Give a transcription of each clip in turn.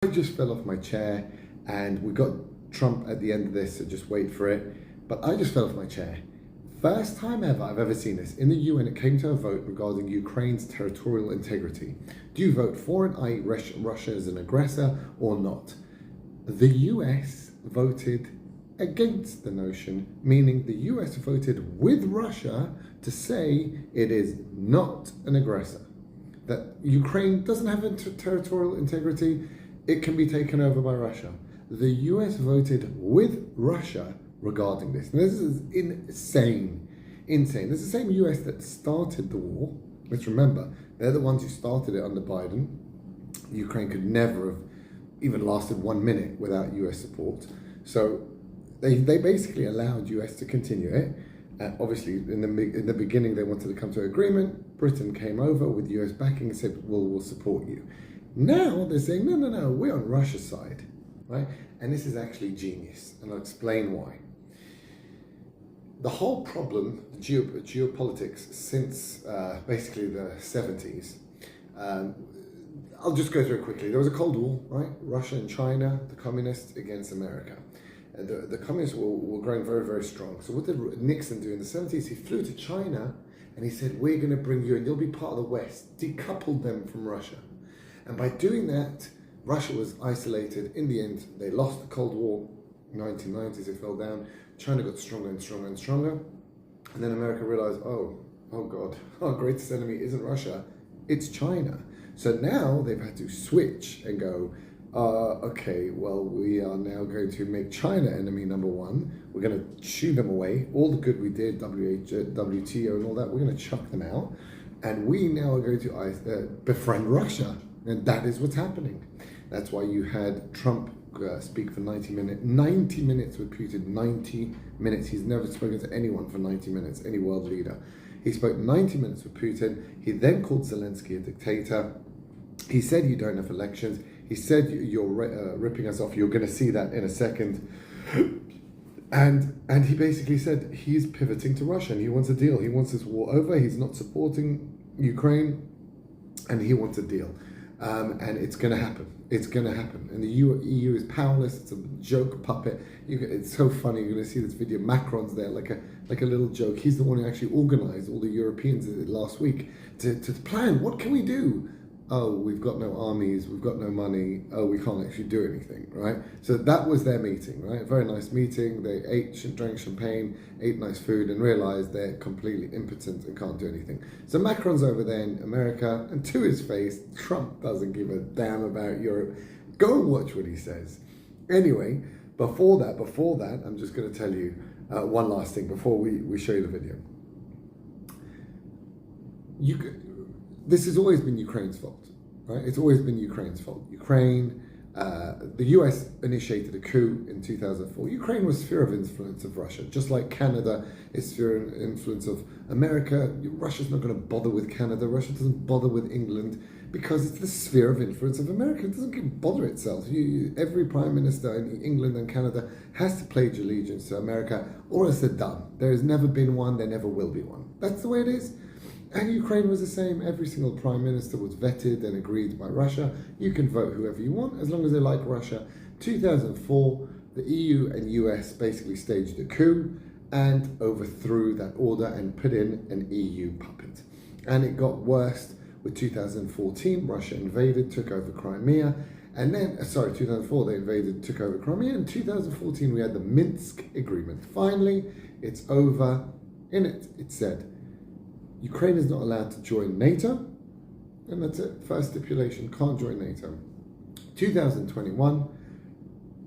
I just fell off my chair, and we got Trump at the end of this, so just wait for it. But I just fell off my chair. First time ever I've ever seen this. In the UN, it came to a vote regarding Ukraine's territorial integrity. Do you vote for it, i.e. Russia as an aggressor, or not? The US voted against the notion, meaning the US voted with Russia to say it is not an aggressor. That Ukraine doesn't have territorial integrity, it can be taken over by Russia. The US voted with Russia regarding this. And this is insane. Insane. It's the same US that started the war. Let's remember, they're the ones who started it under Biden. Ukraine could never have even lasted 1 minute without US support. So they basically allowed US to continue it. Obviously, in the beginning, they wanted to come to an agreement. Britain came over with US backing and said, well, we'll support you. Now they're saying, no, we're on Russia's side, right? And this is actually genius, and I'll explain why. The whole problem, geopolitics, since basically the 70s, I'll just go through it quickly. There was a Cold War, right? Russia and China, the communists against America. And the communists were growing very, very strong. So what did Nixon do in the 70s? He flew to China and he said, we're going to bring you in, you'll be part of the West, decoupled them from Russia. And by doing that, Russia was isolated. In the end, they lost the Cold War. 1990s, it fell down. China got stronger and stronger and stronger. And then America realized, oh God, our greatest enemy isn't Russia, it's China. So now they've had to switch and go, okay, well, we are now going to make China enemy number one. We're going to shoo them away. All the good we did, WTO and all that, we're going to chuck them out. And we now are going to befriend Russia. And that is what's happening. That's why you had Trump speak for 90 minutes. 90 minutes with Putin, 90 minutes. He's never spoken to anyone for 90 minutes, any world leader. He spoke 90 minutes with Putin. He then called Zelensky a dictator. He said you don't have elections. He said you're ripping us off. You're going to see that in a second. And he basically said he's pivoting to Russia and he wants a deal. He wants this war over. He's not supporting Ukraine and he wants a deal. And it's going to happen. It's going to happen. And the EU is powerless. It's a joke puppet. It's so funny. You're going to see this video. Macron's there like a little joke. He's the one who actually organized all the Europeans last week to plan. What can we do? Oh, we've got no armies, we've got no money, oh, we can't actually do anything, right? So that was their meeting, right? Very nice meeting. They drank champagne, ate nice food, and realized they're completely impotent and can't do anything. So Macron's over there in America, and to his face, Trump doesn't give a damn about Europe. Go and watch what he says. Anyway, before that, I'm just going to tell you one last thing before we show you the video. This has always been Ukraine's fault, right? It's always been Ukraine's fault. Ukraine, the US initiated a coup in 2004. Ukraine was sphere of influence of Russia, just like Canada is sphere of influence of America. Russia's not going to bother with Canada. Russia doesn't bother with England because it's the sphere of influence of America. It doesn't bother itself. Every prime minister in England and Canada has to pledge allegiance to America or else they're done. There has never been one. There never will be one. That's the way it is. And Ukraine was the same. Every single prime minister was vetted and agreed by Russia. You can vote whoever you want as long as they like Russia. 2004, the EU and US basically staged a coup and overthrew that order and put in an EU puppet. And it got worse with 2014. Russia invaded, took over Crimea. And then, 2004, they invaded, took over Crimea. In 2014, we had the Minsk agreement. Finally, it's over. In it, it said, Ukraine is not allowed to join NATO, and that's it. First stipulation, can't join NATO. 2021,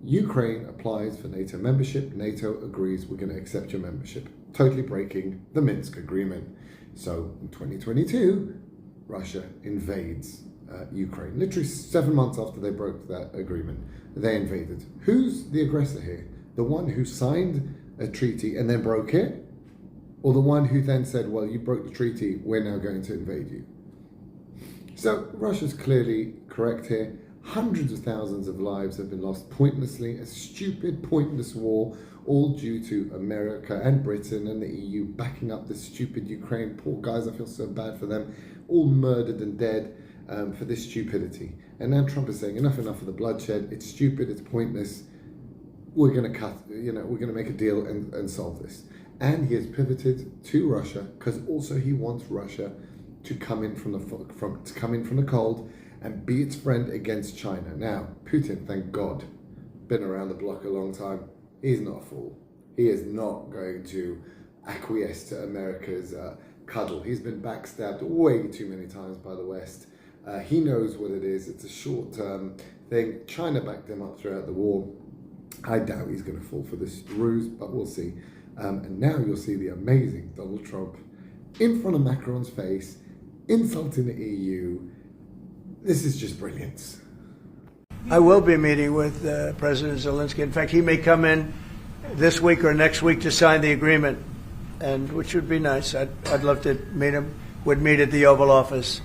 Ukraine applies for NATO membership. NATO agrees, we're going to accept your membership. Totally breaking the Minsk agreement. So in 2022, Russia invades Ukraine. Literally 7 months after they broke that agreement, they invaded. Who's the aggressor here? The one who signed a treaty and then broke it? Or the one who then said, well, you broke the treaty, we're now going to invade you. So Russia's clearly correct here. Hundreds of thousands of lives have been lost pointlessly, a stupid, pointless war, all due to America and Britain and the EU backing up this stupid Ukraine. Poor guys, I feel so bad for them, all murdered and dead for this stupidity. And now Trump is saying enough of the bloodshed. It's stupid. It's pointless. We're going to we're going to make a deal and solve this. And he has pivoted to Russia because also he wants Russia to come in from the cold and be its friend against China. Now, Putin, thank God, been around the block a long time. He's not a fool. He is not going to acquiesce to America's cuddle. He's been backstabbed way too many times by the West. He knows what it is. It's a short-term thing. China backed him up throughout the war. I doubt he's going to fall for this ruse, but we'll see. And now you'll see the amazing Donald Trump in front of Macron's face, insulting the EU. This is just brilliance. I will be meeting with President Zelensky. In fact, he may come in this week or next week to sign the agreement, and which would be nice. I'd love to meet him. Would meet at the Oval Office.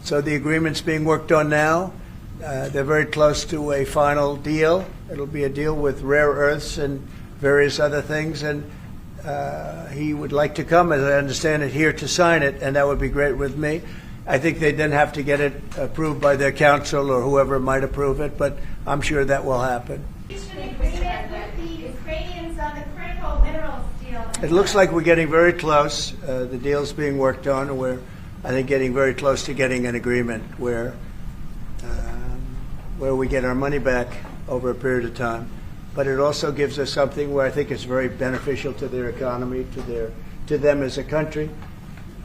So the agreement's being worked on now. They're very close to a final deal. It'll be a deal with rare earths and various other things, and he would like to come, as I understand it, here to sign it, and that would be great with me. I think they'd then have to get it approved by their council or whoever might approve it, but I'm sure that will happen. It looks like we're getting very close. The deal's being worked on, and we're, I think, getting very close to getting an agreement where we get our money back over a period of time. But it also gives us something where I think it's very beneficial to their economy, to them as a country.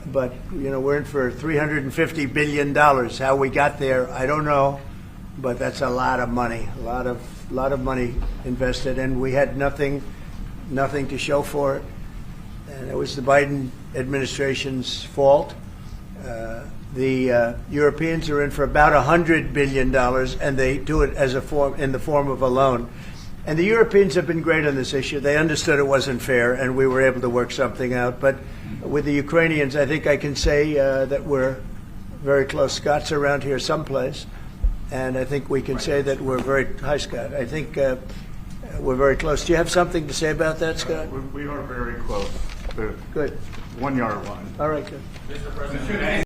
But, you know, we're in for $350 billion. How we got there, I don't know, but that's a lot of money, a lot of money invested, and we had nothing to show for it. And it was the Biden administration's fault. The Europeans are in for about $100 billion, and they do it as in the form of a loan. And the Europeans have been great on this issue. They understood it wasn't fair, and we were able to work something out. But with the Ukrainians, I think I can say that we're very close. Scott's around here someplace, and I think we can say that we're very, hi Scott, I think we're very close. Do you have something to say about that, Scott? We are very close. Good. 1 yard line. All right, good. Mr. President.